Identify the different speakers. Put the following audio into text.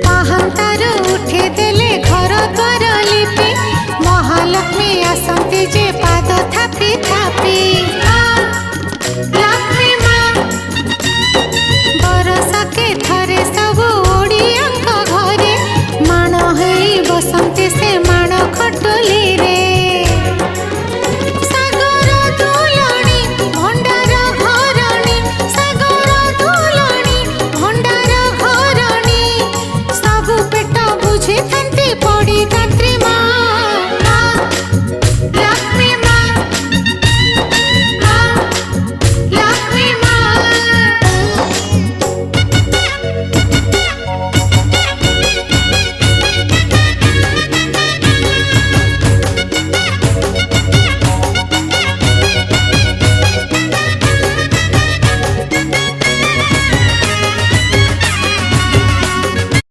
Speaker 1: पाहांतारू उठे देले घर द्वार लिपि महालक्ष्मी आसंती जे पाद थापी थापी लक्ष्मी माँ बरसके थरे सबु ओडियांक घरे माण हेई बसंती से माण खटुली रे सागर दुलणी भंडार घरणी सागर दुलणी भंडार घरणी सबु पेट बुझी थांती पड़ी